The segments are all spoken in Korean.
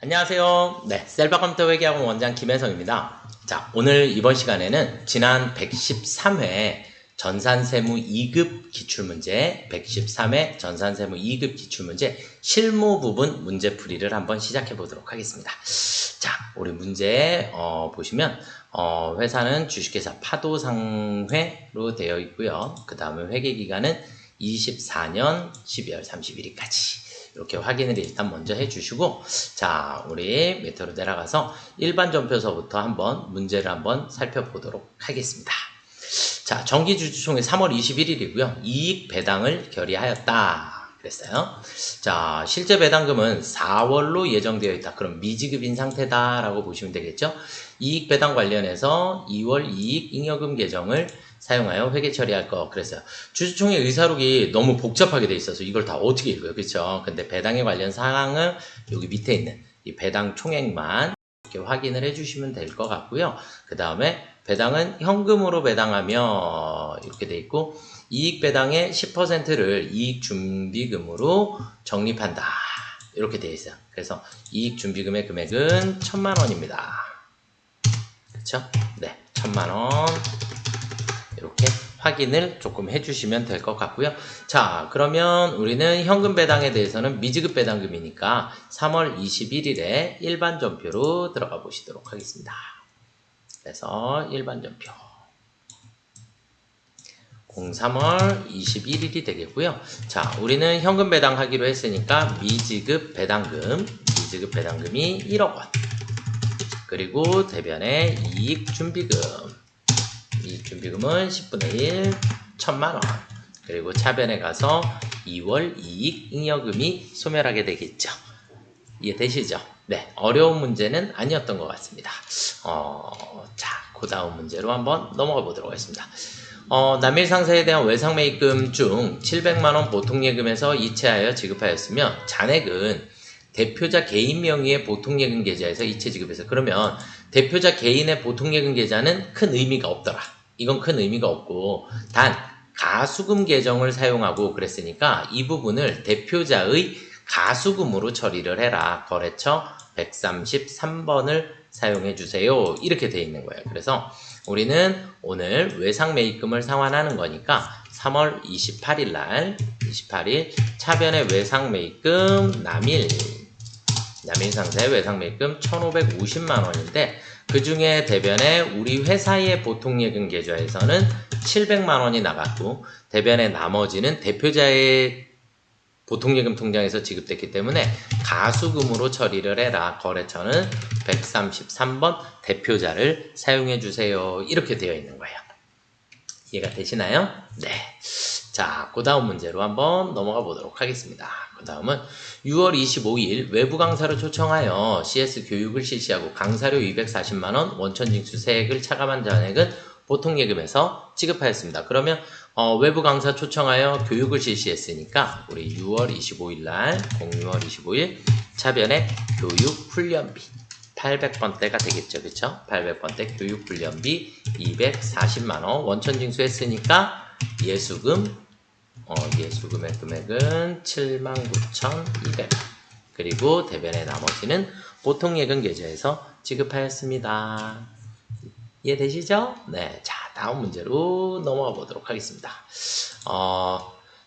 안녕하세요. 네, 셀바컴퓨터 회계학원 원장 김혜성입니다. 자, 오늘 이번 시간에는 지난 113회 전산세무 2급 기출문제, 113회 전산세무 2급 기출문제 실무 부분 문제풀이를 한번 시작해 보도록 하겠습니다. 자, 우리 문제 보시면 회사는 주식회사 파도상회로 되어 있고요. 그 다음에 회계기간은 24년 12월 31일까지. 이렇게 확인을 일단 먼저 해주시고, 자, 우리 밑으로 내려가서 일반 전표서부터 한번 문제를 한번 살펴보도록 하겠습니다. 자, 정기주주총회 3월 21일이고요. 이익 배당을 결의하였다. 그랬어요. 자, 실제 배당금은 4월로 예정되어 있다. 그럼 미지급인 상태다라고 보시면 되겠죠. 이익 배당 관련해서 2월 이익 잉여금 계정을 사용하여 회계 처리할 거 그랬어요. 주주총회 의사록이 너무 복잡하게 돼 있어서 이걸 다 어떻게 읽어요, 그렇죠? 근데 배당에 관련 사항은 여기 밑에 있는 이 배당 총액만 이렇게 확인을 해주시면 될 것 같고요. 그 다음에 배당은 현금으로 배당하며 이렇게 돼 있고 이익 배당의 10%를 이익 준비금으로 적립한다. 이렇게 돼 있어요. 그래서 이익 준비금의 금액은 1,000만 원입니다. 그렇죠? 네, 1,000만 원. 이렇게 확인을 조금 해주시면 될 것 같고요. 자, 그러면 우리는 현금 배당에 대해서는 미지급 배당금이니까 3월 21일에 일반 전표로 들어가 보시도록 하겠습니다. 그래서 일반 전표 03월 21일이 되겠고요. 자, 우리는 현금 배당하기로 했으니까 미지급 배당금이 1억 원. 그리고 대변의 이익 준비금. 이익 준비금은 10분의 1, 1,000만 원. 그리고 차변에 가서 2월 이익 잉여금이 소멸하게 되겠죠. 이해되시죠? 네, 어려운 문제는 아니었던 것 같습니다. 자, 그 다음 문제로 한번 넘어가 보도록 하겠습니다. 남일상사에 대한 외상매입금 중 700만 원 보통예금에서 이체하여 지급하였으며 잔액은 대표자 개인 명의의 보통예금 계좌에서 이체 지급해서 그러면 대표자 개인의 보통예금 계좌는 큰 의미가 없더라. 이건 큰 의미가 없고 단 가수금 계정을 사용하고 그랬으니까 이 부분을 대표자의 가수금으로 처리를 해라. 거래처 133번을 사용해 주세요. 이렇게 돼 있는 거예요. 그래서 우리는 오늘 외상매입금을 상환하는 거니까 3월 28일 날 28일 차변의 외상매입금 남일상사의 외상매입금 1,550만 원인데 그 중에 대변에 우리 회사의 보통예금 계좌에서는 700만 원이 나갔고 대변의 나머지는 대표자의 보통예금 통장에서 지급됐기 때문에 가수금으로 처리를 해라. 거래처는 133번 대표자를 사용해 주세요. 이렇게 되어 있는 거예요. 이해가 되시나요? 네. 자, 그 다음 문제로 한번 넘어가 보도록 하겠습니다. 그 다음은 6월 25일 외부 강사를 초청하여 CS 교육을 실시하고 강사료 240만원, 원천징수 세액을 차감한 잔액은 보통예금에서 지급하였습니다. 그러면 외부 강사 초청하여 교육을 실시했으니까 우리 6월 25일 날 06월 25일 차변의 교육훈련비 800번대가 되겠죠. 그쵸? 800번대 교육훈련비 240만원 원천징수 했으니까 예수금의 금액은 79,200원. 그리고 대변의 나머지는 보통예금 계좌에서 지급하였습니다. 이해되시죠? 네. 자, 다음 문제로 넘어가 보도록 하겠습니다.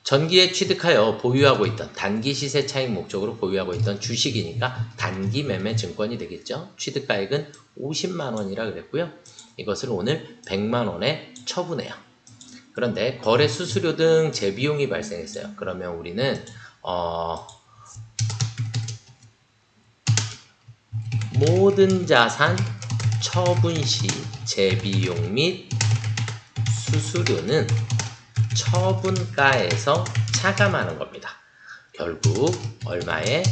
전기에 취득하여 보유하고 있던 단기 시세 차익 목적으로 보유하고 있던 주식이니까 단기 매매 증권이 되겠죠. 취득가액은 50만 원이라 그랬고요. 이것을 오늘 100만 원에 처분해요. 그런데 거래 수수료 등 재비용이 발생했어요. 그러면 우리는 모든 자산 처분 시 재비용 및 수수료는 처분가에서 차감하는 겁니다. 결국 얼마에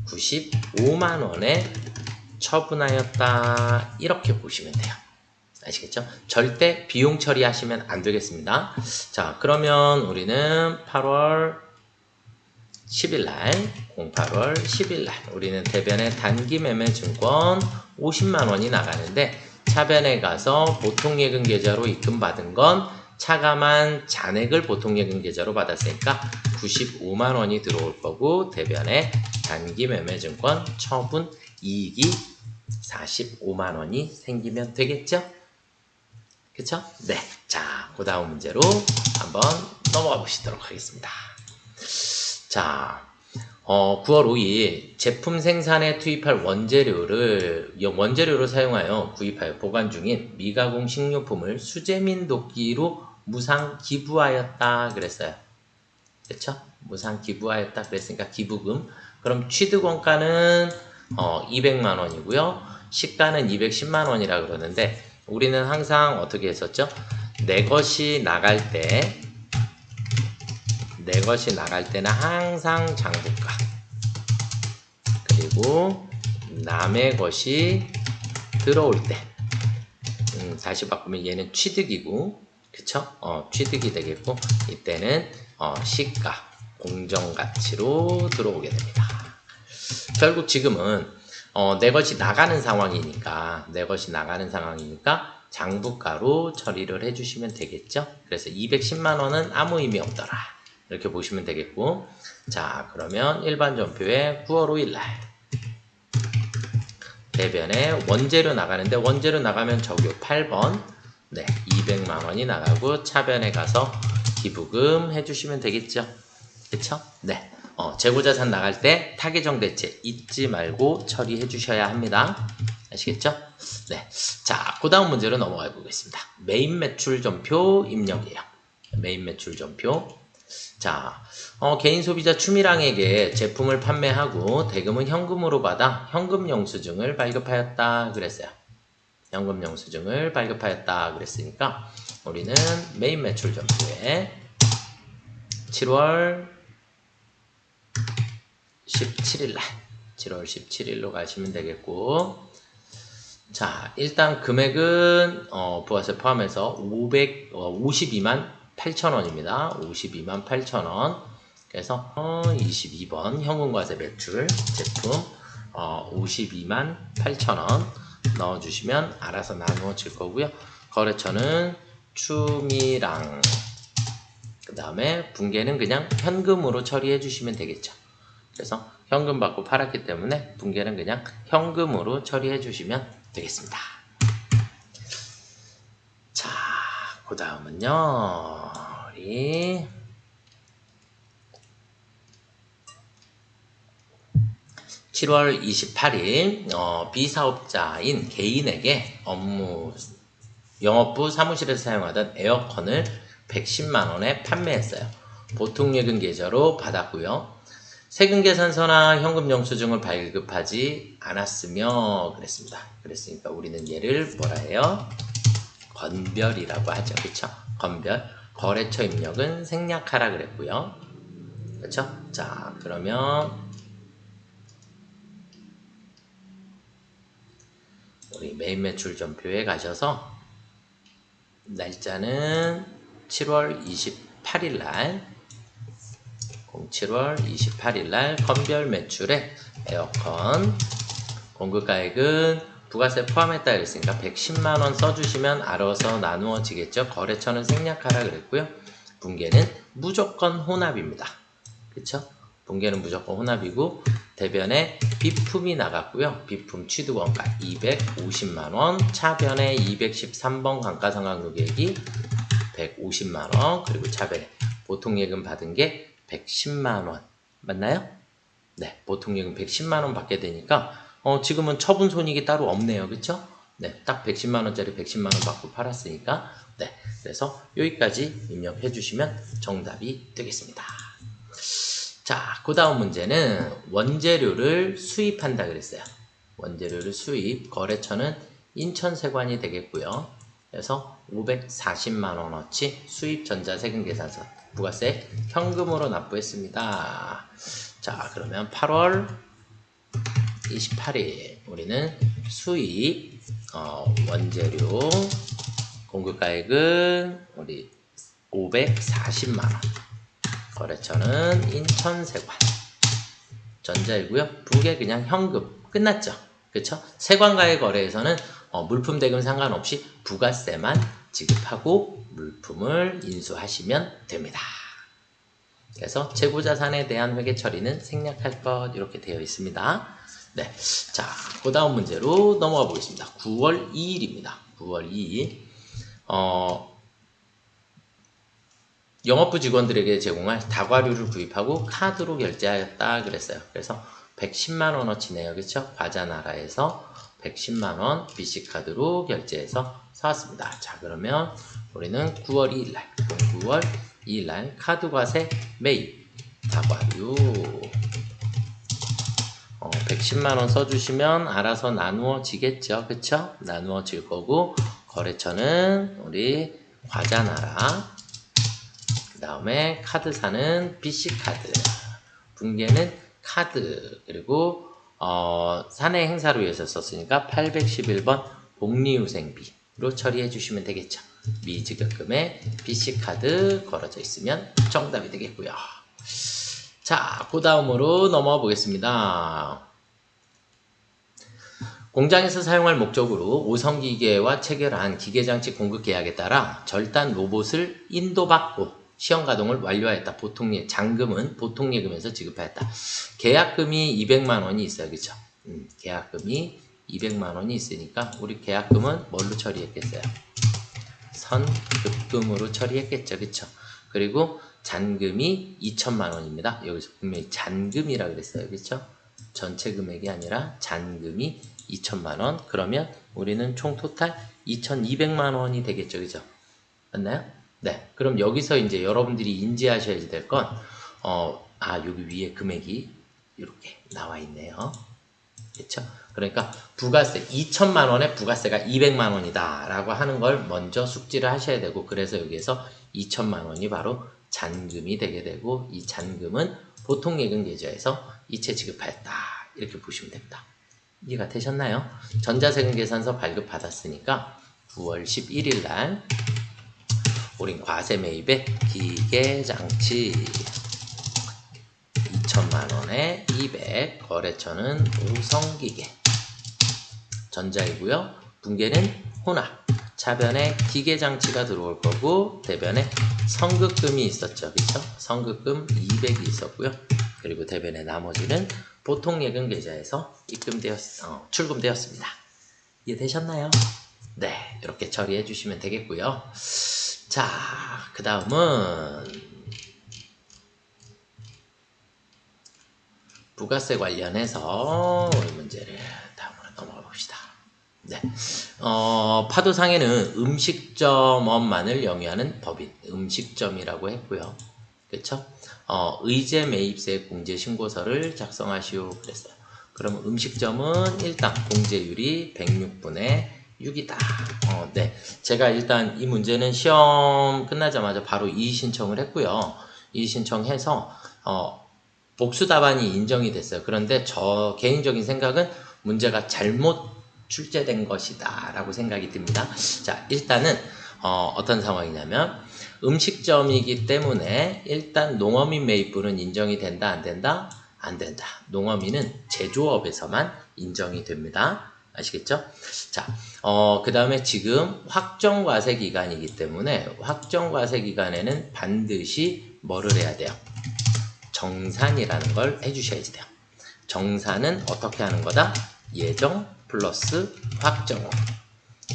95만 원에 처분하였다. 이렇게 보시면 돼요. 아시겠죠? 절대 비용 처리하시면 안 되겠습니다. 자, 그러면 우리는 8월 10일 날, 08월 10일 날 우리는 대변의 단기 매매 증권 50만 원이 나가는데 차변에 가서 보통예금 계좌로 입금받은 건 차감한 잔액을 보통예금 계좌로 받았으니까 95만 원이 들어올 거고 대변에 단기 매매 증권 처분 이익이 45만 원이 생기면 되겠죠? 그쵸? 네. 자, 그 다음 문제로 한번 넘어가 보시도록 하겠습니다. 자, 9월 5일 제품 생산에 투입할 원재료를 사용하여 구입하여 보관 중인 미가공 식료품을 수재민 도끼로 무상 기부하였다 그랬어요. 그쵸? 무상 기부하였다 그랬으니까 기부금. 그럼 취득 원가는 200만 원이고요. 시가는 210만 원이라 그러는데 우리는 항상 어떻게 했었죠? 내 것이 나갈 때는 항상 장부가, 그리고 남의 것이 들어올 때, 다시 바꾸면 얘는 취득이고, 그쵸? 취득이 되겠고, 이때는 시가, 공정가치로 들어오게 됩니다. 결국 지금은 내 것이 나가는 상황이니까 장부가로 처리를 해주시면 되겠죠. 그래서 210만 원은 아무 의미 없더라. 이렇게 보시면 되겠고, 자, 그러면 일반 전표에 9월 5일 날 대변에 원재료 나가는데, 원재료 나가면 적요 8번, 네, 200만 원이 나가고 차변에 가서 기부금 해주시면 되겠죠. 그쵸? 네. 재고자산 나갈 때 타계정대체 잊지 말고 처리해 주셔야 합니다. 아시겠죠? 네. 자, 그 다음 문제로 넘어가 보겠습니다. 메인 매출 전표 입력이에요. 메인 매출 전표. 자, 개인 소비자 추미랑에게 제품을 판매하고 대금은 현금으로 받아 현금 영수증을 발급하였다 그랬어요. 현금 영수증을 발급하였다 그랬으니까 우리는 메인 매출 전표에 7월 17일로 가시면 되겠고, 자, 일단 금액은 부가세 포함해서 52만 8천원입니다. 52만 8천원. 그래서 22번 현금과세 매출 제품 52만 8천원 넣어주시면 알아서 나누어질 거고요. 거래처는 추미랑, 그 다음에 붕괴는 그냥 현금으로 처리해 주시면 되겠죠. 그래서 현금 받고 팔았기 때문에 붕괴는 그냥 현금으로 처리해 주시면 되겠습니다. 자, 그 다음은요, 우리 7월 28일 비사업자인 개인에게 영업부 사무실에서 사용하던 에어컨을 110만원에 판매했어요. 보통예금 계좌로 받았고요. 세금계산서나 현금영수증을 발급하지 않았으며 그랬습니다. 그랬으니까 우리는 얘를 뭐라 해요? 건별이라고 하죠. 그쵸? 건별. 거래처 입력은 생략하라 그랬고요. 그쵸? 자, 그러면 우리 메인 매출 전표에 가셔서 날짜는 7월 28일 날 7월 28일 날 건별 매출에 에어컨 공급가액은 부가세 포함했다 그랬으니까 110만원 써주시면 알아서 나누어지겠죠. 거래처는 생략하라 그랬고요. 붕괴는 무조건 혼합입니다. 그쵸? 붕괴는 무조건 혼합이고, 대변에 비품이 나갔고요. 비품 취득원가 250만원, 차변에 213번 감가상각요객이 150만원, 그리고 차변에 보통예금 받은 게 110만원 맞나요? 네, 보통예금 110만원 받게 되니까 지금은 처분 손익이 따로 없네요. 그쵸? 네, 딱 110만원짜리 110만원 받고 팔았으니까, 네, 그래서 여기까지 입력해 주시면 정답이 되겠습니다. 자, 그 다음 문제는 원재료를 수입한다 그랬어요. 원재료를 수입, 거래처는 인천세관이 되겠고요. 그래서 540만원어치 수입 전자세금계산서 부가세 현금으로 납부했습니다. 자, 그러면 8월 28일 우리는 수입 원재료 공급가액은 우리 540만원, 거래처는 인천세관, 전자이고요. 붕괴 그냥 현금 끝났죠. 그쵸? 세관과의 거래에서는 물품 대금 상관없이 부가세만 지급하고 물품을 인수하시면 됩니다. 그래서 재고자산에 대한 회계 처리는 생략할 것 이렇게 되어 있습니다. 네. 자, 그 다음 문제로 넘어가 보겠습니다. 9월 2일입니다. 9월 2일. 영업부 직원들에게 제공할 다과류를 구입하고 카드로 결제하였다 그랬어요. 그래서 110만 원어치네요. 그렇죠? 과자나라에서 110만 원 BC카드로 결제해서 사왔습니다. 자, 그러면 우리는 9월 2일날 9월 2일날 카드과세 매입 다과류 110만 원 써주시면 알아서 나누어지겠죠. 그쵸? 나누어질 거고 거래처는 우리 과자나라 그 다음에 카드사는 BC카드 분계는 카드 그리고 사내 행사를 위해서 썼으니까 811번 복리후생비로 처리해 주시면 되겠죠. 미지급금에 BC카드 걸어져 있으면 정답이 되겠고요. 자, 그 다음으로 넘어가 보겠습니다. 공장에서 사용할 목적으로 5성기계와 체결한 기계장치 공급 계약에 따라 절단 로봇을 인도받고 시험 가동을 완료하였다. 잔금은 보통예금에서 지급하였다. 계약금이 200만 원이 있어요. 그쵸? 계약금이 200만 원이 있으니까 우리 계약금은 뭘로 처리했겠어요? 선급금으로 처리했겠죠. 그쵸? 그리고 잔금이 2천만 원입니다. 여기서 분명히 잔금이라 그랬어요. 그쵸? 전체 금액이 아니라 잔금이 2천만 원. 그러면 우리는 총 토탈 2,200만 원이 되겠죠. 그죠? 맞나요? 네. 그럼 여기서 이제 여러분들이 인지하셔야 될 건, 여기 위에 금액이 이렇게 나와 있네요. 그렇죠? 그러니까 부가세 2천만 원에 부가세가 200만 원이다 라고 하는 걸 먼저 숙지를 하셔야 되고, 그래서 여기에서 2천만 원이 바로 잔금이 되게 되고, 이 잔금은 보통예금 계좌에서 이체 지급하였다 이렇게 보시면 됩니다. 이해가 되셨나요? 전자세금 계산서 발급 받았으니까 9월 11일 날 우린 과세 매입에 기계장치 2천만 원에 200, 거래처는 5성기계, 전자이고요. 분계는 혼합, 차변에 기계장치가 들어올 거고 대변에 선급금이 있었죠. 그쵸? 선급금 200이 있었고요. 그리고 대변에 나머지는 보통예금 계좌에서 출금되었습니다. 이해되셨나요? 네, 이렇게 처리해 주시면 되겠고요. 자, 그 다음은 부가세 관련해서 우리 문제를 다음으로 넘어가 봅시다. 네, 파도상에는 음식점업만을 영위하는 법인 음식점이라고 했고요. 그쵸? 의제 매입세 공제 신고서를 작성하시오 그랬어요. 그럼 음식점은 일단 공제율이 106분의 6이다. 네. 제가 일단 이 문제는 시험 끝나자마자 바로 이의 신청을 했고요. 이의 신청해서, 복수 답안이 인정이 됐어요. 그런데 저 개인적인 생각은 문제가 잘못 출제된 것이다 라고 생각이 듭니다. 자, 일단은, 어떤 상황이냐면, 음식점이기 때문에 일단 농어민 매입분은 인정이 된다, 안 된다? 안 된다. 농어민은 제조업에서만 인정이 됩니다. 아시겠죠? 자, 그 다음에 지금 확정과세 기간이기 때문에 확정과세 기간에는 반드시 뭐를 해야 돼요? 정산이라는 걸 해주셔야지 돼요. 정산은 어떻게 하는 거다? 예정 플러스 확정.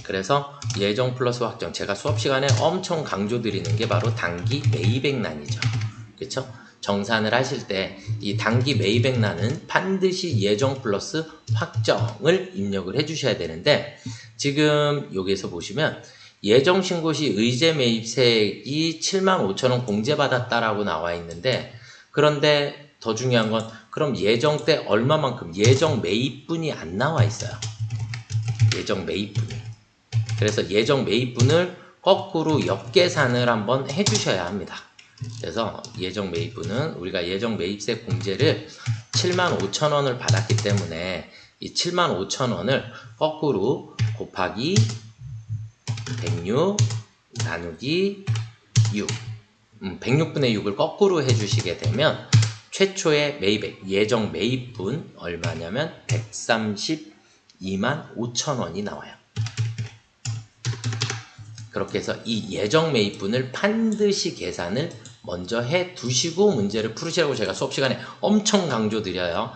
그래서 예정 플러스 확정. 제가 수업 시간에 엄청 강조드리는 게 바로 단기 매입액란이죠. 그렇죠? 정산을 하실 때 이 단기 매입액란은 반드시 예정 플러스 확정을 입력을 해주셔야 되는데 지금 여기에서 보시면 예정 신고 시 의제 매입세액이 75,000원 공제받았다라고 나와 있는데 그런데 더 중요한 건 그럼 예정 때 얼마만큼 예정 매입분이 안 나와 있어요. 예정 매입분이. 그래서 예정 매입분을 거꾸로 역계산을 한번 해주셔야 합니다. 그래서 예정 매입분은 우리가 예정 매입세 공제를 75,000원을 받았기 때문에 이 75,000원을 거꾸로 곱하기 106 나누기 6 106분의 6을 거꾸로 해주시게 되면 최초의 매입액 예정 매입분 얼마냐면 132만 5천원이 나와요. 그렇게 해서 이 예정 매입분을 반드시 계산을 먼저 해 두시고 문제를 풀으시라고 제가 수업 시간에 엄청 강조드려요.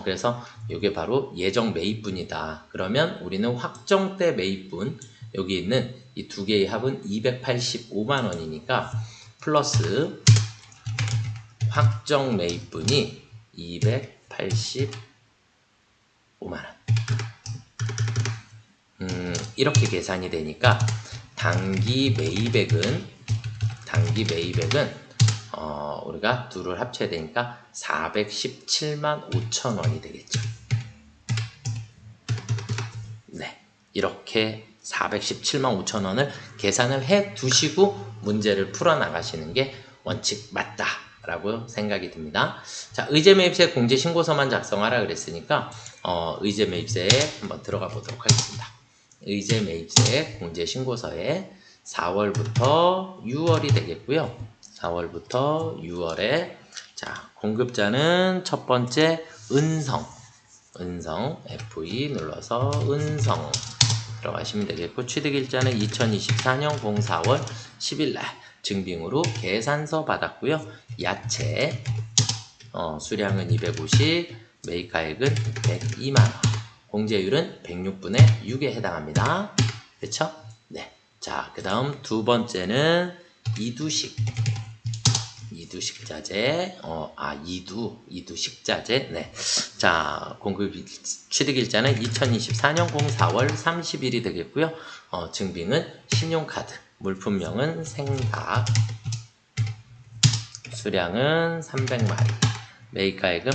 그래서 이게 바로 예정 매입분이다. 그러면 우리는 확정때 매입분, 여기 있는 이 두 개의 합은 285만 원이니까 플러스 확정 매입분이 285만 원. 이렇게 계산이 되니까 단기 매입액은 우리가 둘을 합쳐야 되니까 417만 5천 원이 되겠죠. 네, 이렇게 417만 5천 원을 계산을 해 두시고 문제를 풀어 나가시는 게 원칙 맞다라고 생각이 듭니다. 자, 의제매입세 공제신고서만 작성하라 그랬으니까 의제매입세에 한번 들어가 보도록 하겠습니다. 의제매입세 공제신고서에 4월부터 6월이 되겠고요. 4월부터 6월에 자, 공급자는 첫 번째 은성 F2 눌러서 은성 들어가시면 되겠고, 취득일자는 2024년 04월 10일날 증빙으로 계산서 받았고요. 야채 수량은 250, 매입가액은 102만원, 공제율은 106분의 6에 해당합니다. 그쵸? 네. 자, 그 다음 두 번째는 이두식자재, 이두식자재, 네. 자, 취득일자는 2024년 04월 30일이 되겠고요. 증빙은 신용카드, 물품명은 생닭, 수량은 300마리, 매입가액은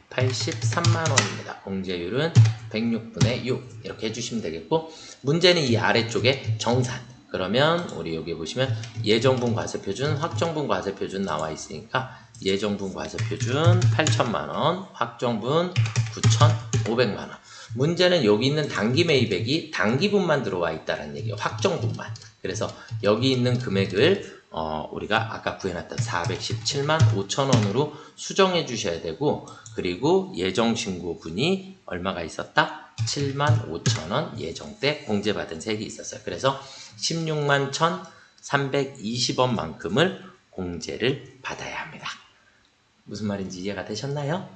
183만원입니다. 공제율은 106분의 6 이렇게 해주시면 되겠고, 문제는 이 아래쪽에 정산. 그러면 우리 여기 보시면 예정분 과세표준, 확정분 과세표준 나와 있으니까 예정분 과세표준 8천만원, 확정분 9,500만원. 문제는 여기 있는 단기 매입액이 단기분만 들어와 있다는 얘기예요. 확정분만. 그래서 여기 있는 금액을 우리가 아까 구해놨던 417만 5천원으로 수정해 주셔야 되고, 그리고 예정신고분이 얼마가 있었다? 7만 5천원 예정 때 공제받은 세액이 있었어요. 그래서 16만 1,320원만큼을 공제를 받아야 합니다. 무슨 말인지 이해가 되셨나요?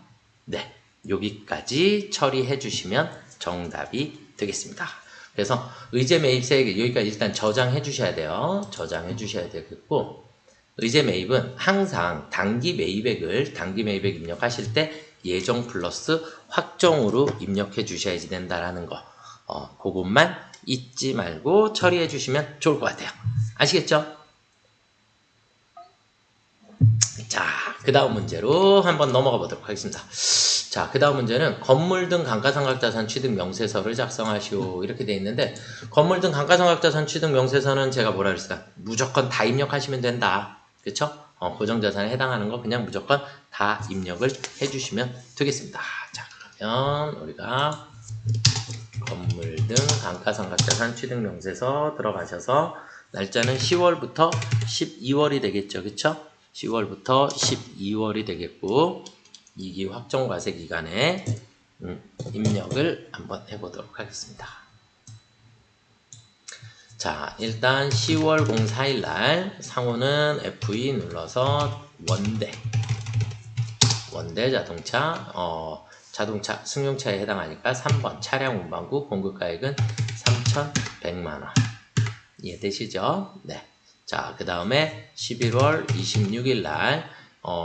네, 여기까지 처리해 주시면 정답이 되겠습니다. 그래서 의제매입세액 여기까지 일단 저장해 주셔야 돼요. 저장해 주셔야 되겠고, 의제매입은 항상 단기 매입액 입력하실 때 예정 플러스 확정으로 입력해 주셔야지 된다라는 거, 그것만 잊지 말고 처리해 주시면 좋을 것 같아요. 아시겠죠? 자, 그 다음 문제로 한번 넘어가 보도록 하겠습니다. 자, 그 다음 문제는 건물 등 감가상각자산 취득 명세서를 작성하시오 이렇게 되어 있는데, 건물 등 감가상각자산 취득 명세서는 제가 뭐라 그랬을까? 무조건 다 입력하시면 된다. 그쵸? 고정자산에 해당하는 거 그냥 무조건 다 입력을 해주시면 되겠습니다. 자, 그러면 우리가 건물 등 감가상각자산 취득 명세서 들어가셔서 날짜는 10월부터 12월이 되겠죠. 그쵸? 10월부터 12월이 되겠고, 2기 확정과세 기간에 입력을 한번 해보도록 하겠습니다. 자, 일단 10월 04일 날 상호는 F2 눌러서 원대 자동차, 자동차 승용차에 해당하니까 3번 차량 운반구 공급가액은 3,100만원. 이해되시죠? 네. 자, 그 다음에 11월 26일 날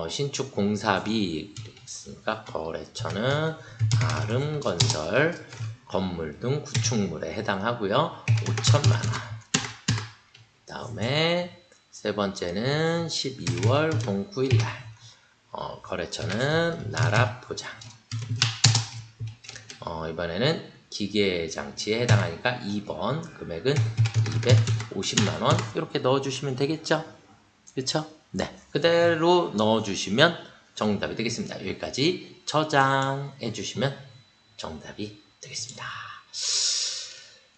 신축 공사비 있으니까 거래처는 아름건설 건물 등 구축물에 해당하고요. 5천만원. 다음에 세 번째는 12월 09일 날 거래처는 나라포장, 이번에는 기계장치에 해당하니까 2번 금액은 250만원 이렇게 넣어주시면 되겠죠? 그쵸? 네, 그대로 넣어주시면 정답이 되겠습니다. 여기까지 저장해 주시면 정답이 되겠습니다.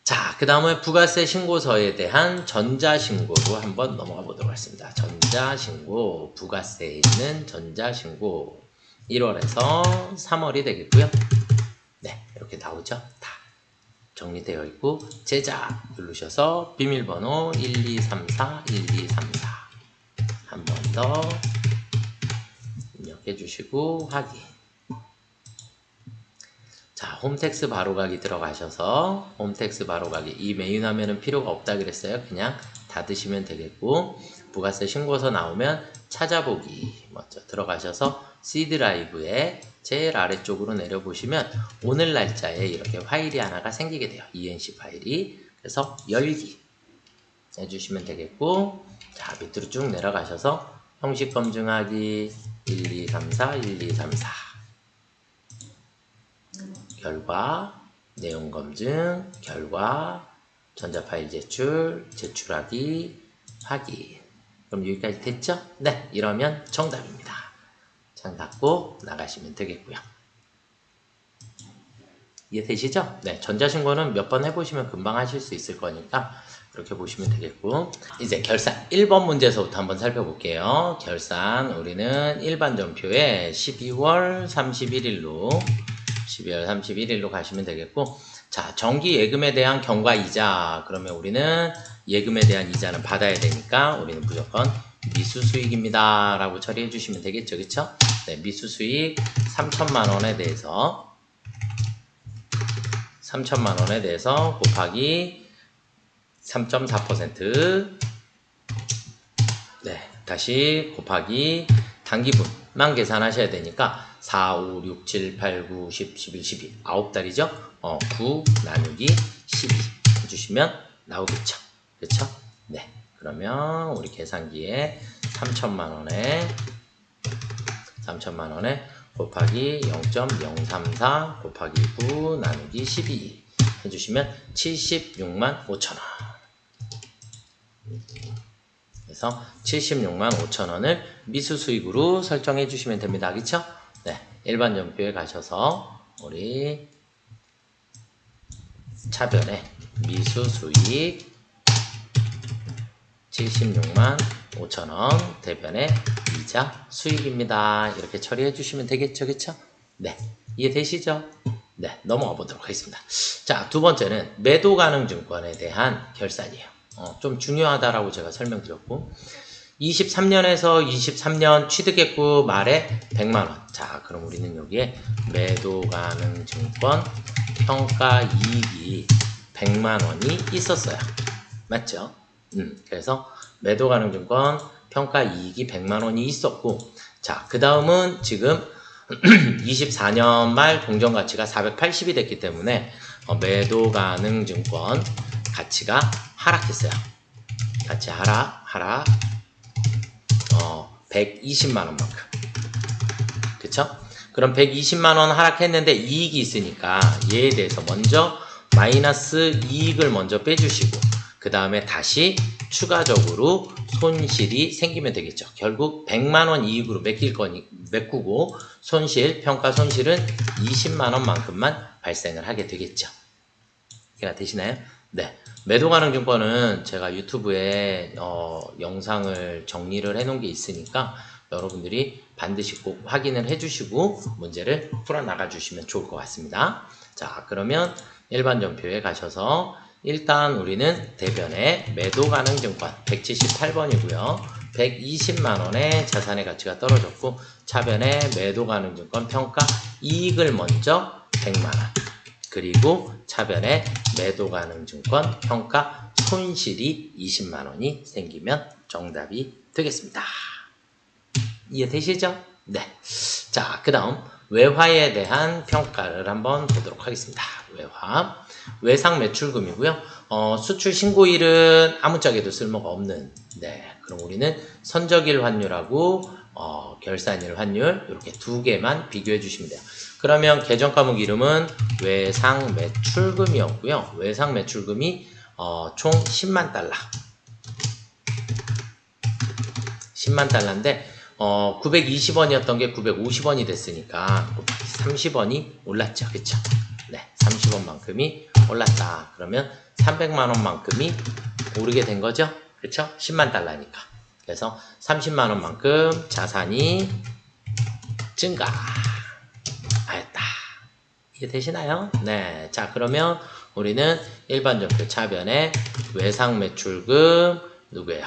자, 그 다음에 부가세 신고서에 대한 전자신고로 한번 넘어가 보도록 하겠습니다. 전자신고, 부가세에 있는 전자신고 1월에서 3월이 되겠고요. 네, 이렇게 나오죠? 다 정리되어 있고, 제작 누르셔서 비밀번호 1234 1234 한 번 더 입력해 주시고 확인. 자, 홈택스 바로가기 들어가셔서 홈택스 바로가기 이 메인 화면은 필요가 없다 그랬어요. 그냥 닫으시면 되겠고 부가세 신고서 나오면 찾아보기 먼저 들어가셔서 C 드라이브에 제일 아래쪽으로 내려보시면 오늘 날짜에 이렇게 파일이 하나가 생기게 돼요. ENC 파일이. 그래서 열기 해주시면 되겠고 자 밑으로 쭉 내려가셔서 형식 검증하기 1, 2, 3, 4, 1, 2, 3, 4 결과, 내용 검증, 결과, 전자파일 제출, 제출하기, 확인. 그럼 여기까지 됐죠? 네, 이러면 정답입니다. 창 닫고 나가시면 되겠고요. 이해되시죠? 네, 전자신고는 몇 번 해보시면 금방 하실 수 있을 거니까 그렇게 보시면 되겠고 이제 결산 1번 문제에서부터 한번 살펴볼게요. 결산 우리는 일반 전표에 12월 31일로 가시면 되겠고 자 정기 예금에 대한 경과 이자 그러면 우리는 예금에 대한 이자는 받아야 되니까 우리는 무조건 미수수익입니다 라고 처리해 주시면 되겠죠. 그쵸? 네, 미수수익 3천만원에 대해서 3천만원에 대해서 곱하기 3.4% 네, 다시 곱하기 단기분만 계산하셔야 되니까 4, 5, 6, 7, 8, 9, 10, 11, 12 9달이죠? 9 나누기 12 해주시면 나오겠죠? 그렇죠? 네, 그러면 우리 계산기에 3천만원에 곱하기 0.034 곱하기 9 나누기 12 해주시면 76만 5천원 그래서 76만 5천원을 미수수익으로 설정해 주시면 됩니다. 그쵸? 네, 일반 전표에 가셔서 우리 차변에 미수수익 76만 5천원 대변에 이자 수익입니다. 이렇게 처리해 주시면 되겠죠. 그쵸? 네, 이해되시죠? 네, 넘어가 보도록 하겠습니다. 자, 두 번째는 매도 가능 증권에 대한 결산이에요. 좀 중요하다라고 제가 설명드렸고 23년에서 23년 취득액부 말에 100만원 자 그럼 우리는 여기에 매도 가능 증권 평가 이익이 100만원이 있었어요. 맞죠? 그래서 매도 가능 증권 평가 이익이 100만원이 있었고 자 그 다음은 지금 24년 말 공정가치가 480이 됐기 때문에 매도 가능 증권 가치가 하락했어요. 가치 하락 120만원만큼 그쵸? 그럼 120만원 하락했는데 이익이 있으니까 얘에 대해서 먼저 마이너스 이익을 먼저 빼주시고 그 다음에 다시 추가적으로 손실이 생기면 되겠죠. 결국 100만원 이익으로 메꾸고 손실, 평가 손실은 20만원만큼만 발생을 하게 되겠죠. 이해가 되시나요? 네. 매도 가능 증권은 제가 유튜브에 영상을 정리를 해 놓은 게 있으니까 여러분들이 반드시 꼭 확인을 해 주시고 문제를 풀어 나가 주시면 좋을 것 같습니다. 자, 그러면 일반 전표에 가셔서 일단 우리는 대변에 매도 가능 증권 178번이고요. 120만원의 자산의 가치가 떨어졌고 차변에 매도 가능 증권 평가 이익을 먼저 100만원 그리고 차변에 매도 가능 증권 평가 손실이 20만원이 생기면 정답이 되겠습니다. 이해되시죠? 네. 자, 그 다음 외화에 대한 평가를 한번 보도록 하겠습니다. 외화. 외상 매출금이고요. 수출 신고일은 아무짝에도 쓸모가 없는 네. 그럼 우리는 선적일 환율하고 결산일 환율 이렇게 두 개만 비교해 주시면 돼요. 그러면 계정 과목 이름은 외상 매출금이었고요. 외상 매출금이 총 10만 달러. 10만 달러인데 920원이었던 게 950원이 됐으니까 30원이 올랐죠. 그쵸? 네, 30원만큼이 올랐다. 그러면 300만원만큼이 오르게 된 거죠. 그쵸? 10만 달러니까. 그래서 30만원만큼 자산이 증가하였다. 이해되시나요? 네. 자, 그러면 우리는 일반 전표 차변에 외상 매출금 누구예요?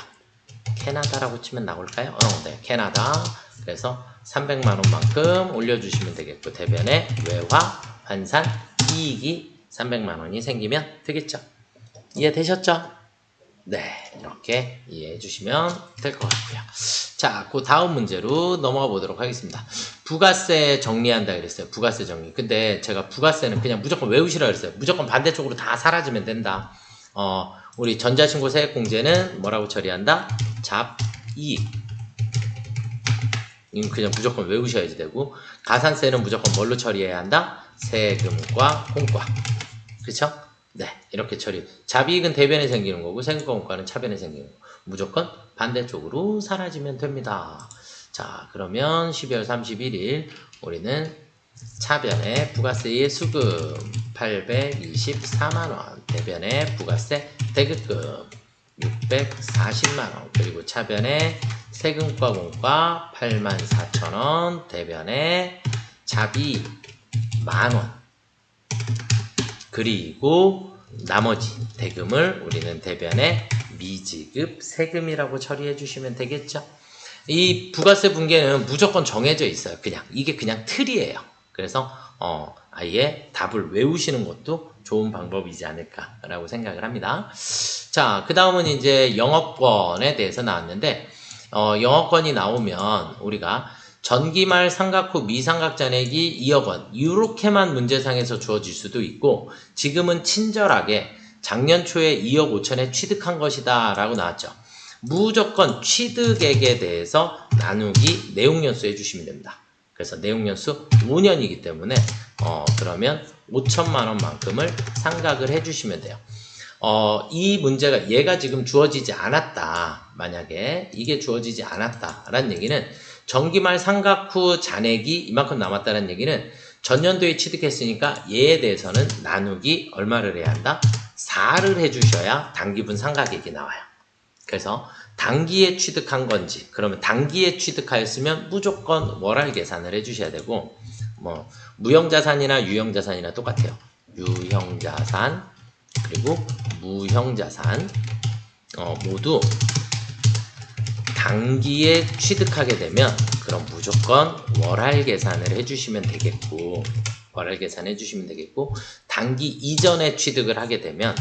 캐나다라고 치면 나올까요? 네, 캐나다. 그래서 300만원만큼 올려주시면 되겠고 대변에 외화 환산 이익이 300만 원이 생기면 되겠죠. 이해되셨죠? 네, 이렇게 이해해 주시면 될 것 같고요. 자, 그 다음 문제로 넘어가 보도록 하겠습니다. 부가세 정리한다 그랬어요. 부가세 정리. 근데 제가 부가세는 그냥 무조건 외우시라 그랬어요. 무조건 반대쪽으로 다 사라지면 된다. 우리 전자신고 세액공제는 뭐라고 처리한다? 잡이익. 이건 그냥 무조건 외우셔야지 되고, 가산세는 무조건 뭘로 처리해야 한다? 세금과 공과. 그쵸? 네, 이렇게 처리. 잡이익은 대변에 생기는 거고, 세금과 공과는 차변에 생기는 거고, 무조건 반대쪽으로 사라지면 됩니다. 자, 그러면 12월 31일 우리는 차변에 부가세의 수금 824만원, 대변에 부가세 대급금 640만원, 그리고 차변에 세금과 공과 84,000원, 대변에 잡이 만원, 그리고 나머지 대금을 우리는 대변에 미지급 세금이라고 처리해 주시면 되겠죠. 이 부가세 분계는 무조건 정해져 있어요. 그냥 이게 그냥 틀이에요. 그래서 아예 답을 외우시는 것도 좋은 방법이지 않을까라고 생각을 합니다. 자, 그 다음은 이제 영업권에 대해서 나왔는데, 영업권이 나오면 우리가 전기말 삼각후 미삼각 잔액이 2억 원, 이렇게만 문제상에서 주어질 수도 있고, 지금은 친절하게 작년 초에 2억 5천에 취득한 것이다 라고 나왔죠. 무조건 취득액에 대해서 나누기 내용연수 해주시면 됩니다. 그래서 내용연수 5년이기 때문에 그러면 5천만 원만큼을 상각을 해주시면 돼요. 이 문제가 얘가 지금 주어지지 않았다. 만약에 이게 주어지지 않았다라는 얘기는 전기말 상각 후 잔액이 이만큼 남았다는 얘기는 전년도에 취득했으니까 얘에 대해서는 나누기 얼마를 해야 한다? 4를 해주셔야 당기분 상각액이 나와요. 그래서 단기에 취득한 건지, 그러면 단기에 취득하였으면 무조건 월할 계산을 해주셔야 되고, 뭐 무형자산이나 유형자산이나 똑같아요. 유형자산 그리고 무형자산 모두 단기에 취득하게 되면 그럼 무조건 월할 계산을 해주시면 되겠고, 월할 계산 해주시면 되겠고, 단기 이전에 취득을 하게 되면,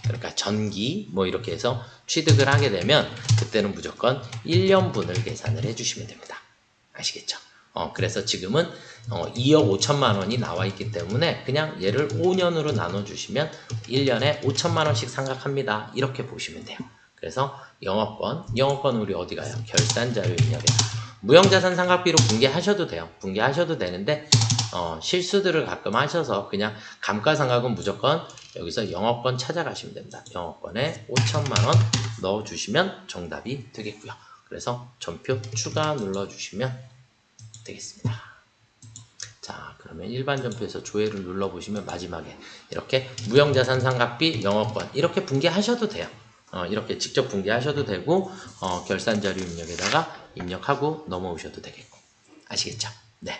그러니까 전기 뭐 이렇게 해서 취득을 하게 되면 그때는 무조건 1년분을 계산을 해주시면 됩니다. 아시겠죠? 그래서 지금은 2억 5천만 원이 나와 있기 때문에 그냥 얘를 5년으로 나눠주시면 1년에 5천만 원씩 상각합니다. 이렇게 보시면 돼요. 그래서 영업권 우리 어디 가요? 결산자료 입력에 무형자산 상각비로 분개하셔도 돼요. 분개하셔도 되는데 실수들을 가끔 하셔서 그냥 감가상각은 무조건 여기서 영업권 찾아가시면 됩니다. 영업권에 5천만 원 넣어주시면 정답이 되겠고요. 그래서 전표 추가 눌러주시면 되겠습니다. 자, 그러면 일반 전표에서 조회를 눌러보시면 마지막에 이렇게 무형자산 상각비 영업권 이렇게 분개하셔도 돼요. 이렇게 직접 분개하셔도 되고 결산자료 입력에다가 입력하고 넘어오셔도 되겠고. 아시겠죠? 네.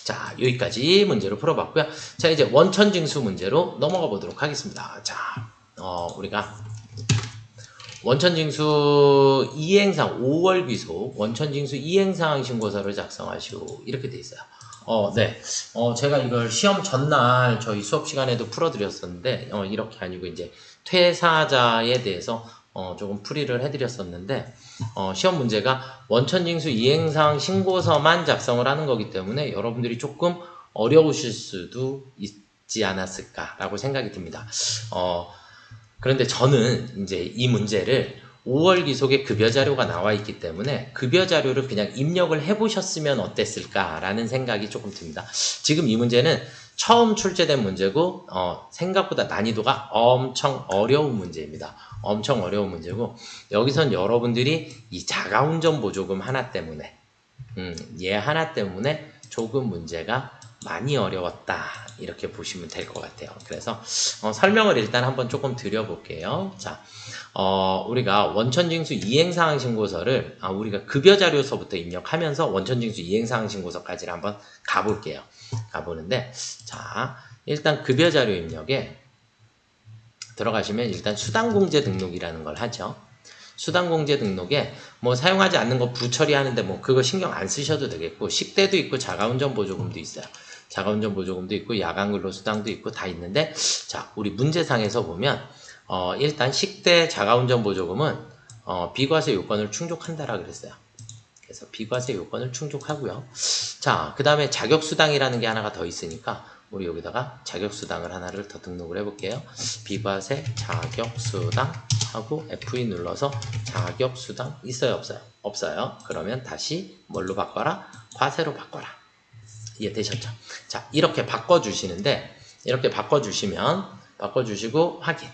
자, 여기까지 문제로 풀어봤고요. 자, 이제 원천징수 문제로 넘어가 보도록 하겠습니다. 자, 우리가 원천징수 이행상 5월 귀속 원천징수 이행상 신고서를 작성하시오 이렇게 돼 있어요. 네. 제가 이걸 시험 전날 저희 수업 시간에도 풀어드렸었는데 이렇게 아니고 이제 퇴사자에 대해서 조금 풀이를 해드렸었는데 시험 문제가 원천징수 이행상 신고서만 작성을 하는 거기 때문에 여러분들이 조금 어려우실 수도 있지 않았을까라고 생각이 듭니다. 그런데 저는 이제 이 문제를 5월 귀속에 급여 자료가 나와 있기 때문에 급여 자료를 그냥 입력을 해보셨으면 어땠을까라는 생각이 조금 듭니다. 지금 이 문제는 처음 출제된 문제고 생각보다 난이도가 엄청 어려운 문제입니다. 엄청 어려운 문제고 여기선 여러분들이 이 자가운전 보조금 하나 때문에 얘 하나 때문에 조금 문제가 많이 어려웠다 이렇게 보시면 될 것 같아요. 그래서 설명을 일단 한번 조금 드려볼게요. 자, 우리가 원천징수 이행사항 신고서를 우리가 급여자료서부터 입력하면서 원천징수 이행사항 신고서까지를 한번 가볼게요. 가보는데 자, 일단 급여자료 입력에 들어가시면 일단 수당공제 등록이라는 걸 하죠. 수당공제 등록에 뭐 사용하지 않는 거 부처리하는데 뭐 그거 신경 안 쓰셔도 되겠고, 식대도 있고 자가운전 보조금도 있어요. 자가운전 보조금도 있고 야간근로수당도 있고 다 있는데, 자, 우리 문제상에서 보면 일단 식대 자가운전 보조금은 비과세 요건을 충족한다라 그랬어요. 그래서 비과세 요건을 충족하고요. 자, 그 다음에 자격수당이라는 게 하나가 더 있으니까 우리 여기다가 자격수당을 하나를 더 등록을 해볼게요. 비과세 자격수당 하고 F2 눌러서 자격수당 있어요, 없어요? 없어요. 그러면 다시 뭘로 바꿔라? 과세로 바꿔라. 이해되셨죠? 자, 이렇게 바꿔주시는데, 이렇게 바꿔주시고 확인.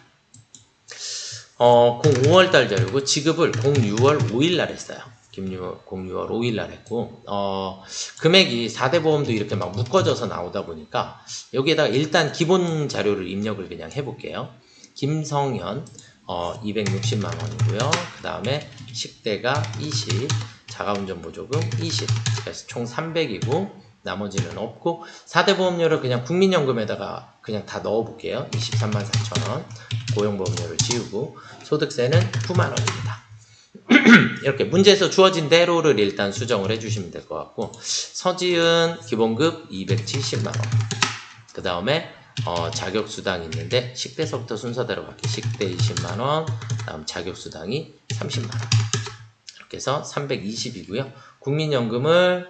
05월달 자료고 지급을 06월 5일날 했어요. 06월 5일날 했고, 금액이 4대 보험도 이렇게 막 묶어져서 나오다 보니까 여기에다가 일단 기본 자료를 입력을 그냥 해볼게요. 김성현 260만 원이고요. 그 다음에 식대가 20, 자가운전 보조금 20, 그래서 총 300이고 나머지는 없고, 4대 보험료를 그냥 국민연금에다가 그냥 다 넣어볼게요. 23만 4천 원, 고용보험료를 지우고 소득세는 9만 원입니다. 이렇게 문제에서 주어진 대로를 일단 수정을 해주시면 될 것 같고, 서지은 기본급 270만 원, 그 다음에 자격수당 있는데 식대서부터 순서대로 갈게요. 식대 20만 원, 다음 자격수당이 30만 원, 이렇게 해서 320이고요. 국민연금을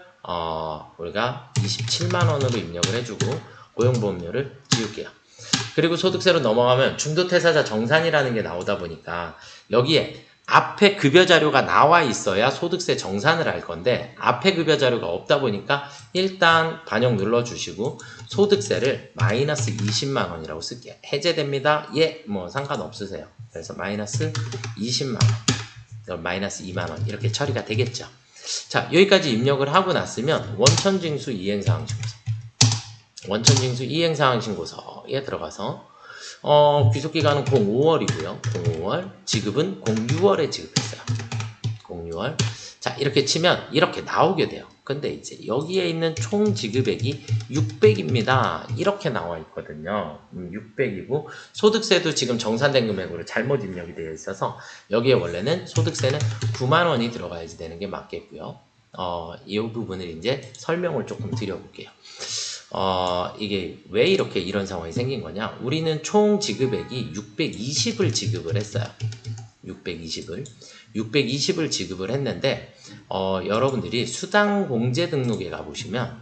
우리가 27만 원으로 입력을 해주고 고용보험료를 지울게요. 그리고 소득세로 넘어가면 중도퇴사자 정산이라는 게 나오다 보니까 여기에 앞에 급여 자료가 나와 있어야 소득세 정산을 할 건데, 앞에 급여 자료가 없다 보니까 일단 반영 눌러주시고 소득세를 마이너스 20만 원이라고 쓸게요. 해제됩니다. 예, 뭐 상관없으세요. 그래서 마이너스 20만 원, 마이너스 2만 원 이렇게 처리가 되겠죠. 자, 여기까지 입력을 하고 났으면 원천징수 이행사항신고서, 원천징수 이행사항신고서에 들어가서 귀속기간은 05월이고요. 05월, 지급은 06월에 지급했어요. 06월. 자, 이렇게 치면 이렇게 나오게 돼요. 근데 이제 여기에 있는 총 지급액이 600입니다. 이렇게 나와 있거든요. 600이고 소득세도 지금 정산된 금액으로 잘못 입력이 되어 있어서 여기에 원래는 소득세는 9만 원이 들어가야지 되는 게 맞겠고요. 이 부분을 이제 설명을 조금 드려볼게요. 이게 왜 이렇게 이런 상황이 생긴 거냐? 우리는 총 지급액이 620을 지급을 했어요. 620을 지급을 했는데, 여러분들이 수당공제 등록에 가보시면,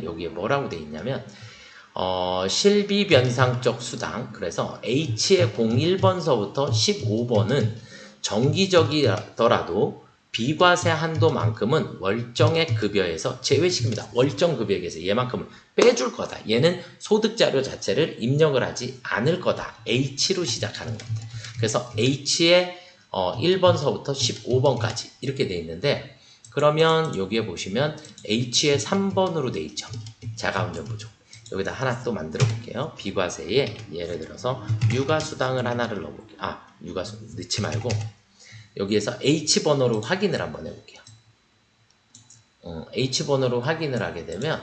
여기에 뭐라고 돼 있냐면, 실비변상적 수당, 그래서 H의 01번서부터 15번은 정기적이더라도 비과세 한도만큼은 월정액 급여에서 제외시킵니다. 월정 급여액에서 얘만큼은 빼줄 거다. 얘는 소득자료 자체를 입력을 하지 않을 거다. H로 시작하는 겁니다. 그래서 H의 1번서부터 15번까지 이렇게 돼 있는데, 그러면 여기에 보시면 H의 3번으로 돼 있죠. 자가운전 보조금. 여기다 하나 또 만들어 볼게요. 비과세에 예를 들어서 육아수당을 하나를 넣어볼게요. 육아수 넣지 말고 여기에서 H번호로 확인을 한번 해볼게요. H번호로 확인을 하게 되면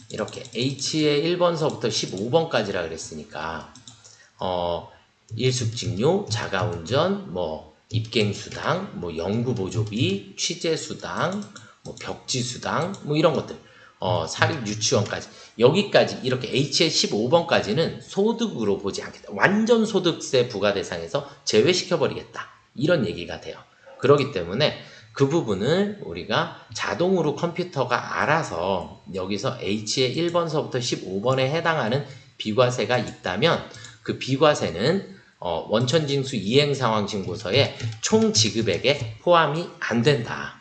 이렇게 H의 1번서부터 15번까지라 그랬으니까 일숙직료, 자가운전, 뭐 입갱수당, 뭐 연구보조비, 취재수당, 뭐 벽지수당, 뭐 이런 것들, 사립유치원까지, 여기까지 이렇게 H의 15번까지는 소득으로 보지 않겠다. 완전 소득세 부과 대상에서 제외시켜버리겠다. 이런 얘기가 돼요. 그렇기 때문에 그 부분을 우리가 자동으로 컴퓨터가 알아서 여기서 H의 1번서부터 15번에 해당하는 비과세가 있다면 그 비과세는 원천징수 이행상황신고서에 총 지급액에 포함이 안 된다.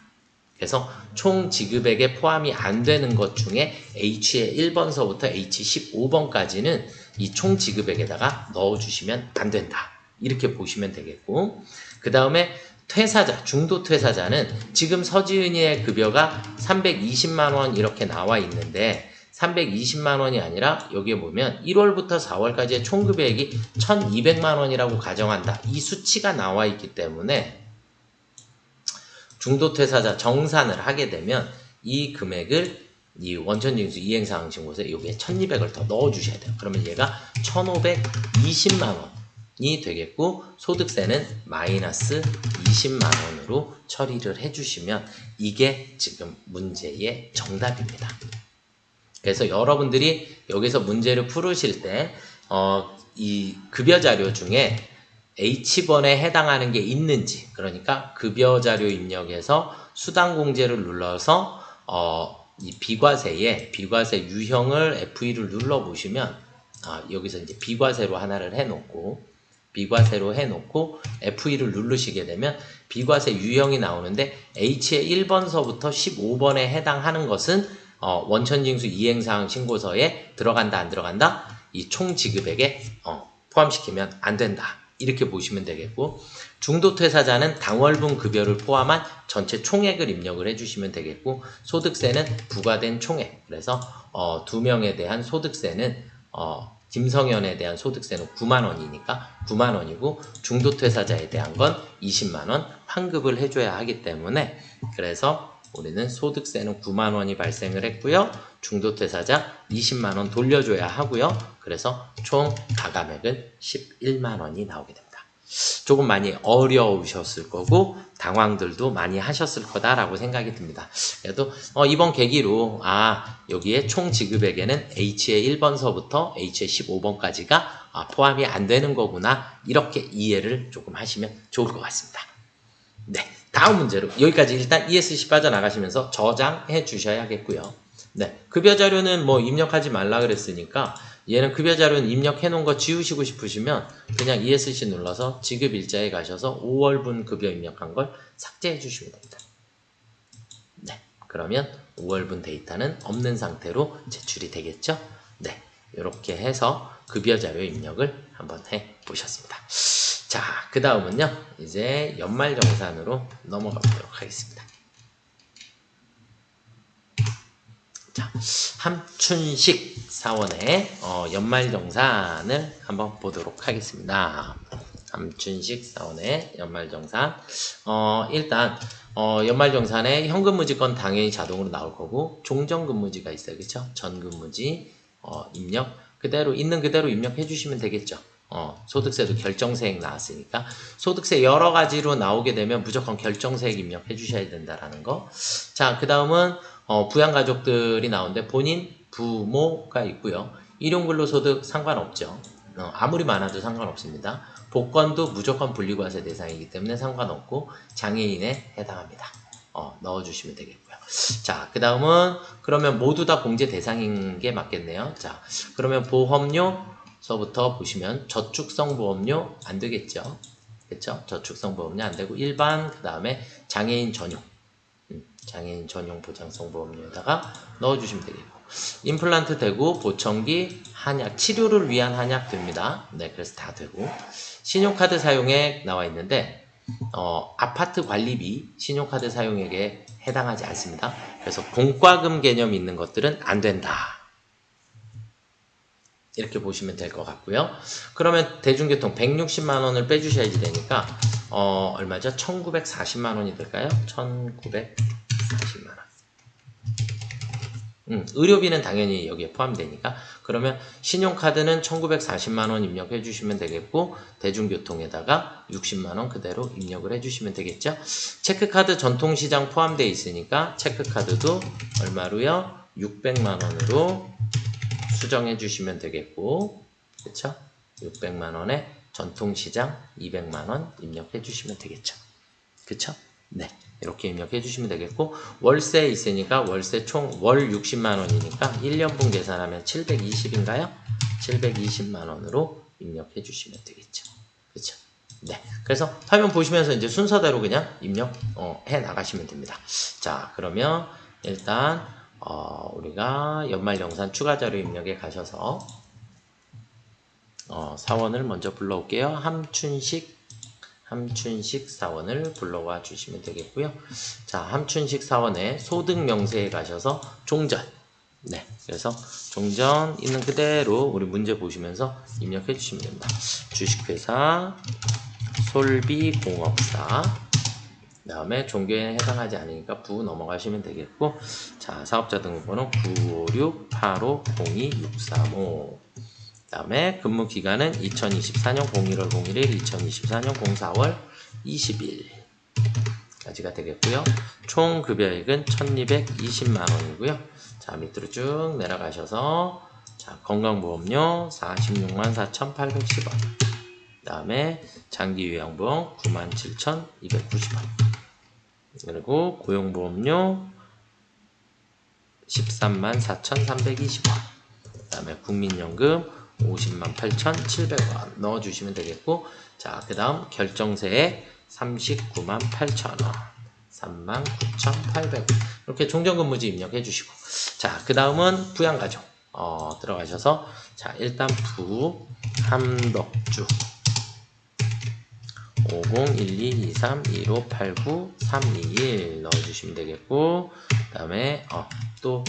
그래서 총 지급액에 포함이 안 되는 것 중에 H의 1번서부터 H15번까지는 이 총 지급액에다가 넣어주시면 안 된다. 이렇게 보시면 되겠고, 그 다음에 퇴사자, 중도 퇴사자는 지금 서지은이의 급여가 320만원 이렇게 나와 있는데 320만원이 아니라 여기에 보면 1월부터 4월까지의 총 급여액이 1200만원이라고 가정한다. 이 수치가 나와 있기 때문에 중도 퇴사자 정산을 하게 되면 이 금액을 이 원천징수 이행사항신고서에 여기에 1200을 더 넣어주셔야 돼요. 그러면 얘가 1520만원 되겠고 소득세는 마이너스 20만원으로 처리를 해주시면 이게 지금 문제의 정답입니다. 그래서 여러분들이 여기서 문제를 풀으실 때 이 급여 자료 중에 H번에 해당하는 게 있는지, 그러니까 급여 자료 입력에서 수당 공제를 눌러서 이 비과세 유형을 F2를 눌러 보시면 여기서 이제 비과세로 하나를 해놓고 F2를 누르시게 되면 비과세 유형이 나오는데 H의 1번서부터 15번에 해당하는 것은 원천징수 이행사항 신고서에 들어간다 안 들어간다? 이 총 지급액에 포함시키면 안 된다. 이렇게 보시면 되겠고 중도퇴사자는 당월분 급여를 포함한 전체 총액을 입력을 해주시면 되겠고 소득세는 부과된 총액. 그래서 2명에 대한 소득세는 김성현에 대한 소득세는 9만원이니까 9만원이고 중도퇴사자에 대한 건 20만원 환급을 해줘야 하기 때문에 그래서 우리는 소득세는 9만원이 발생을 했고요. 중도퇴사자 20만원 돌려줘야 하고요. 그래서 총 가감액은 11만원이 나오게 됩니다. 조금 많이 어려우셨을 거고 당황들도 많이 하셨을 거다라고 생각이 듭니다. 그래도 이번 계기로 여기에 총 지급액에는 H의 1번서부터 H의 15번까지가 포함이 안 되는 거구나 이렇게 이해를 조금 하시면 좋을 것 같습니다. 네, 다음 문제로 여기까지 일단 ESC 빠져나가시면서 저장해 주셔야겠고요. 네, 급여 자료는 뭐 입력하지 말라 그랬으니까 얘는 급여 자료는 입력해 놓은 거 지우시고 싶으시면 그냥 ESC 눌러서 지급 일자에 가셔서 5월분 급여 입력한 걸 삭제해 주시면 됩니다. 네, 그러면 5월분 데이터는 없는 상태로 제출이 되겠죠? 네, 이렇게 해서 급여 자료 입력을 한번 해 보셨습니다. 자, 그 다음은요, 이제 연말정산으로 넘어가 보도록 하겠습니다. 자, 함춘식 사원의 연말정산을 한번 보도록 하겠습니다. 함춘식 사원의 연말정산. 일단, 연말정산에 현금무지건 당연히 자동으로 나올 거고, 종전근무지가 있어요. 그쵸? 전근무지, 입력. 있는 그대로 입력해 주시면 되겠죠. 소득세도 결정세액 나왔으니까 소득세 여러 가지로 나오게 되면 무조건 결정세액 입력해 주셔야 된다라는 거. 자, 그 다음은 부양가족들이 나오는데 본인, 부모가 있고요. 일용근로소득 상관없죠. 아무리 많아도 상관없습니다. 복권도 무조건 분리과세 대상이기 때문에 상관없고 장애인에 해당합니다. 넣어주시면 되겠고요. 자, 그 다음은 그러면 모두 다 공제 대상인 게 맞겠네요. 자, 그러면 보험료서부터 보시면 저축성 보험료 안 되겠죠. 그쵸? 저축성 보험료 안 되고 일반 그 다음에 장애인 전용 장애인 전용 보장성 보험료에다가 넣어주시면 되겠고 임플란트 되고 보청기 한약 치료를 위한 한약 됩니다. 네, 그래서 다 되고 신용카드 사용액 나와 있는데 아파트 관리비 신용카드 사용액에 해당하지 않습니다. 그래서 공과금 개념이 있는 것들은 안 된다. 이렇게 보시면 될 것 같고요. 그러면 대중교통 160만원을 빼주셔야지 되니까 얼마죠? 1940만원이 될까요? 1940만원. 의료비는 당연히 여기에 포함되니까 그러면 신용카드는 1940만원 입력해 주시면 되겠고 대중교통에다가 60만원 그대로 입력을 해 주시면 되겠죠. 체크카드 전통시장 포함되어 있으니까 체크카드도 얼마로요? 600만원으로 수정해 주시면 되겠고 그쵸? 600만원에 전통시장 200만원 입력해 주시면 되겠죠. 그쵸? 네, 이렇게 입력해 주시면 되겠고 월세 있으니까 월세 총 월 60만원이니까 1년분 계산하면 720인가요? 720만원으로 입력해 주시면 되겠죠. 그쵸? 네, 그래서 화면 보시면서 이제 순서대로 그냥 입력 해 나가시면 됩니다. 자, 그러면 일단 우리가 연말정산 추가자료 입력에 가셔서 사원을 먼저 불러올게요. 함춘식 사원을 불러와 주시면 되겠고요. 자, 함춘식 사원의 소득 명세에 가셔서 종전. 네, 그래서 종전 있는 그대로 우리 문제 보시면서 입력해 주시면 됩니다. 주식회사, 솔비공업사, 그 다음에 종교에 해당하지 않으니까 부 넘어가시면 되겠고, 자, 사업자 등록번호 956-8502-635. 다음에 근무 기간은 2024년 01월 01일, 2024년 04월 20일까지가 되겠고요. 총 급여액은 1220만 원이고요. 자, 밑으로 쭉 내려가셔서 자, 건강보험료 46만 4,810원. 다음에 장기요양보험 97,290원. 그리고 고용보험료 13만 4,320원. 다음에 국민연금 50만 8,700원 넣어주시면 되겠고, 자, 그 다음 결정세액 39만 8천원, 39,800원. 이렇게 종전근무지 입력해 주시고, 자, 그 다음은 부양가족 들어가셔서, 자, 일단 함덕주 5012231589-321 넣어주시면 되겠고, 그 다음에 또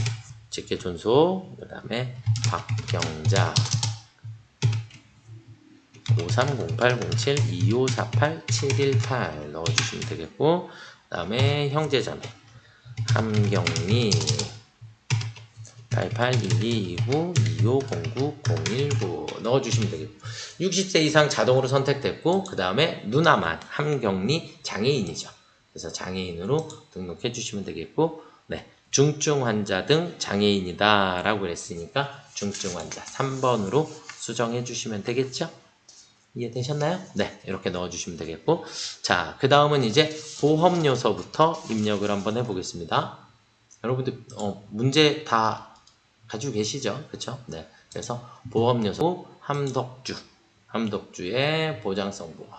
직계존속, 그 다음에 박경자 5308072548-718 넣어주시면 되겠고, 그 다음에 형제자매 함경리 8812292509-019 넣어주시면 되겠고, 60세 이상 자동으로 선택됐고, 그 다음에 누나만 함경리 장애인이죠. 그래서 장애인으로 등록해 주시면 되겠고, 네, 중증 환자 등 장애인이다 라고 했으니까 중증 환자 3번으로 수정해 주시면 되겠죠? 이해되셨나요? 네, 이렇게 넣어주시면 되겠고, 자, 그 다음은 이제 보험 요소부터 입력을 한번 해보겠습니다. 여러분들 문제 다 가지고 계시죠? 그쵸? 네, 그래서 보험 요소 함덕주의 보장성 보험,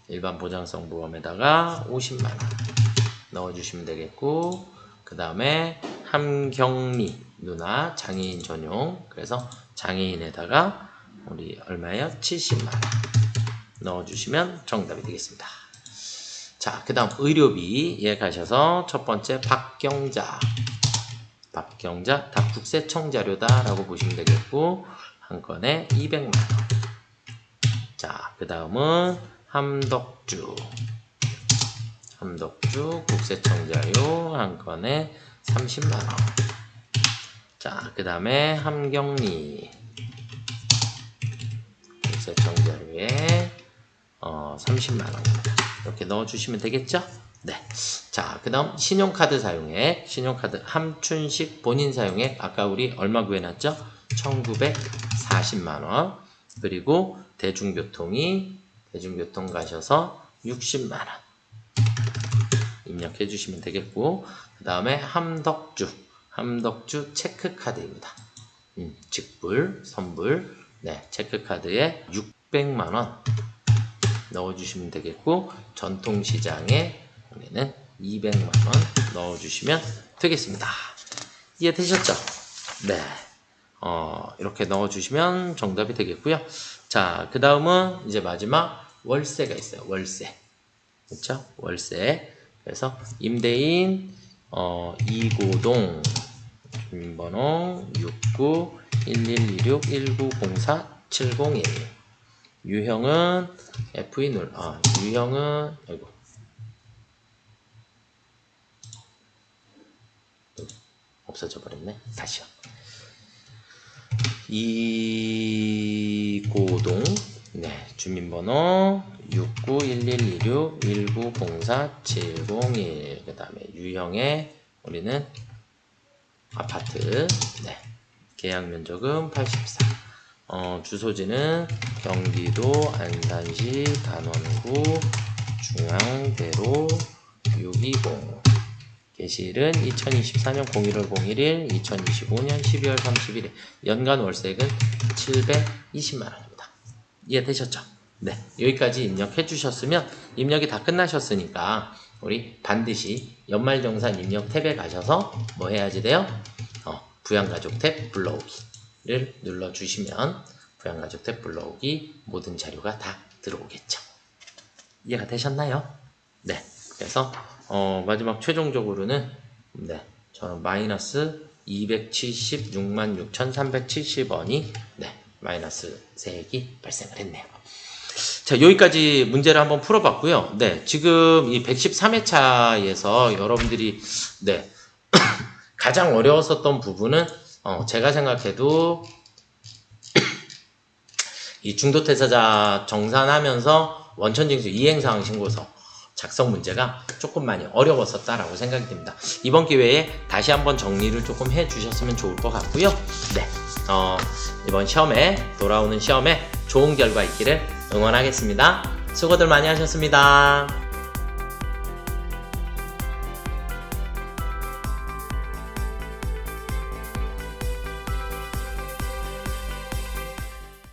일반 보장성 보험에다가 50만원 넣어주시면 되겠고, 그 다음에 함경리 누나 장애인 전용, 그래서 장애인에다가 우리 얼마예요? 70만원 넣어주시면 정답이 되겠습니다. 자, 그 다음 의료비에 가셔서 첫 번째 박경자 다 국세청자료다 라고 보시면 되겠고, 한 건에 200만원. 자, 그 다음은 함덕주 국세청자료 한 건에 30만원. 자, 그 다음에 함경리 국세청자료에 30만원입니다. 이렇게 넣어주시면 되겠죠? 네. 자, 그 다음 신용카드 사용액, 신용카드 함춘식 본인 사용액, 아까 우리 얼마 구해놨죠? 1940만원. 그리고 대중교통 가셔서 60만원 입력해 주시면 되겠고, 그 다음에 함덕주 체크카드입니다. 직불, 선불, 네, 체크카드에 600만원 넣어주시면 되겠고, 전통시장에 우리는 200만원 넣어주시면 되겠습니다. 이해되셨죠? 네. 이렇게 넣어주시면 정답이 되겠고요. 자, 그 다음은 이제 마지막 월세가 있어요. 월세. 그렇죠? 월세. 그래서 임대인 이고동 주민번호 6911261904-701. 유형은 FE 유형은 없어져 버렸네. 다시요. 이고동, 네, 주민번호 6911261904-701. 그 다음에 유형의 우리는 아파트, 네, 계약 면적은 84. 주소지는 경기도 안산시 단원구 중앙대로 620. 게시일은 2024년 01월 01일, 2025년 12월 31일. 연간 월세액은 720만원입니다. 이해되셨죠? 네, 여기까지 입력해 주셨으면 입력이 다 끝나셨으니까 우리 반드시 연말정산 입력 탭에 가셔서 뭐 해야지 돼요? 부양가족 탭 불러오기를 눌러주시면 부양가족 탭 불러오기 모든 자료가 다 들어오겠죠. 이해가 되셨나요? 네, 그래서 마지막 최종적으로는 네, 저는 마이너스 276만 6,370원이 네, 마이너스 세액이 발생을 했네요. 자, 여기까지 문제를 한번 풀어봤고요. 네, 지금 이 113회차에서 여러분들이 네 가장 어려웠었던 부분은 제가 생각해도 이 중도퇴사자 정산하면서 원천징수 이행사항 신고서 작성 문제가 조금 많이 어려웠었다라고 생각이 듭니다. 이번 기회에 다시 한번 정리를 조금 해주셨으면 좋을 것 같고요. 네, 이번 시험에 돌아오는 시험에 좋은 결과 있기를 응원하겠습니다. 수고들 많이 하셨습니다.